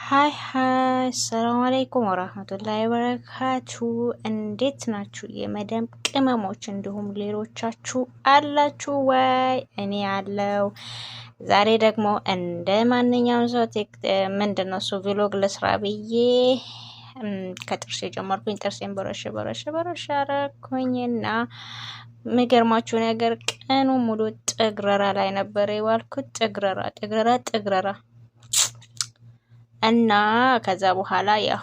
ሃይ ሃይ ሰላም አለይኩም ወራህመቱላሂ ወበረካቱ። እንዴት ናችሁ የመዳም ቅመሞች? እንዲሁም ሌሎቻችሁ አላችሁ ወይ? እኔ አለው። ዛሬ ደግሞ እንደ ማንኛውም ሰው ምንድነው እሱ ቪሎግ ልስራ ብዬ ከጥርሴ ጀመርኩኝ። ጥርሴን በረሽ አረኩኝና የሚገርማችሁ ነገር ቀኑ ሙሉ ጥግረራ ላይ ነበር የዋልኩት። ጥግረራ እና ከዛ በኋላ ያው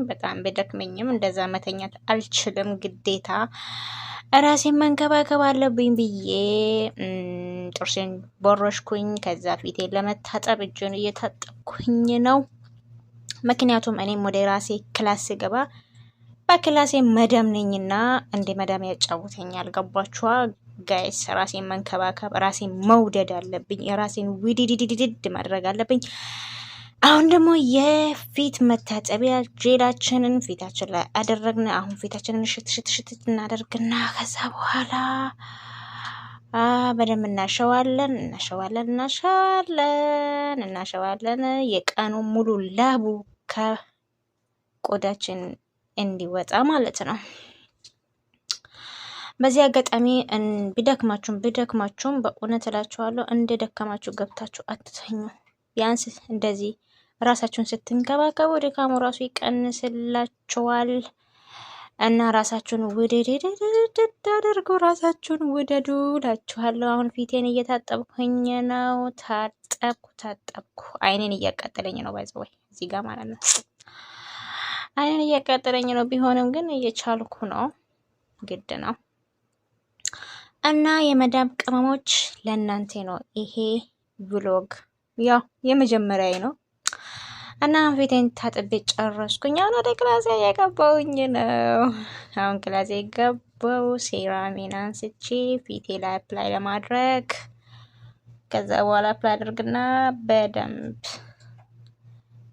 በጣም ቢደክመኝም እንደዛ መተኛት አልችልም፣ ግዴታ ራሴን መንከባከብ አለብኝ ብዬ ጥርሴን ቦረሽኩኝ። ከዛ ፊቴን ለመታጠብ እጄን እየታጠብኩኝ ነው። ምክንያቱም እኔም ወደ ራሴ ክላስ ስገባ በክላሴ መዳም ነኝና እንደ መዳም ያጫውተኛል። ገባችኋ ጋይስ? ራሴን መንከባከብ፣ ራሴን መውደድ አለብኝ። የራሴን ውድድድድድ ማድረግ አለብኝ። አሁን ደግሞ የፊት መታጠቢያ ጄላችንን ፊታችን ላይ አደረግን። አሁን ፊታችንን ሽት እናደርግና ከዛ በኋላ በደንብ እናሸዋለን። የቀኑ ሙሉ ላቡ ከቆዳችን እንዲወጣ ማለት ነው። በዚህ አጋጣሚ ቢደክማችሁም በእውነት እላችኋለሁ እንደ ደከማችሁ ገብታችሁ አትተኙ። ቢያንስ እንደዚህ ራሳችሁን ስትንከባከቡ ድካሙ ራሱ ይቀንስላችኋል። እና ራሳችሁን ውደድ አድርጉ፣ ራሳችሁን ውደዱ እላችኋለሁ። አሁን ፊቴን እየታጠብኩኝ ነው። ታጠብኩ። አይኔን እያቃጠለኝ ነው። ባይዘወይ እዚህ ጋር ማለት ነው። አይኔን እያቃጠለኝ ነው። ቢሆንም ግን እየቻልኩ ነው፣ ግድ ነው። እና የመዳም ቅመሞች ለእናንተ ነው ይሄ ቭሎግ። ያው የመጀመሪያዬ ነው እና ፊቴን ታጥቤ ጨረስኩኝ። አሁን ወደ ክላሴ እየገባሁኝ ነው። አሁን ክላሴ ገባሁ። ሴራሚን አንስቼ ፊቴ ላይ አፕላይ ለማድረግ ከዛ በኋላ አፕላይ አድርግና በደንብ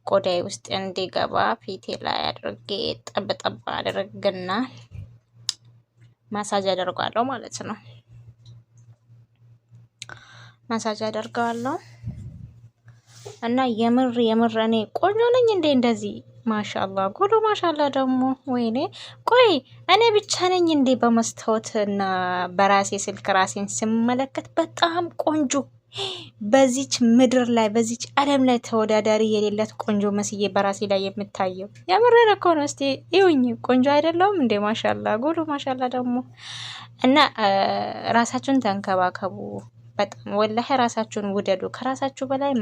ቆዳዬ ውስጥ እንዲገባ ፊቴ ላይ አድርጌ ጠብ አድርግና ማሳጅ አደርጋለሁ ማለት ነው። ማሳጅ አደርጋለሁ እና የምር እኔ ቆንጆ ነኝ እንዴ? እንደዚህ ማሻአላ ጉሉ ማሻአላ። ደግሞ ወይኔ ቆይ እኔ ብቻ ነኝ እንዴ በመስታወት እና በራሴ ስልክ ራሴን ስመለከት በጣም ቆንጆ፣ በዚች ምድር ላይ በዚች ዓለም ላይ ተወዳዳሪ የሌላት ቆንጆ መስዬ በራሴ ላይ የምታየው? የምር እኮ ነው። እስቲ ይሁኝ ቆንጆ አይደለሁም እንዴ? ማሻአላ ጉሉ ማሻአላ። ደግሞ እና ራሳችሁን ተንከባከቡ። በጣም ወላሂ ራሳችሁን ውደዱ። ከራሳችሁ በላይ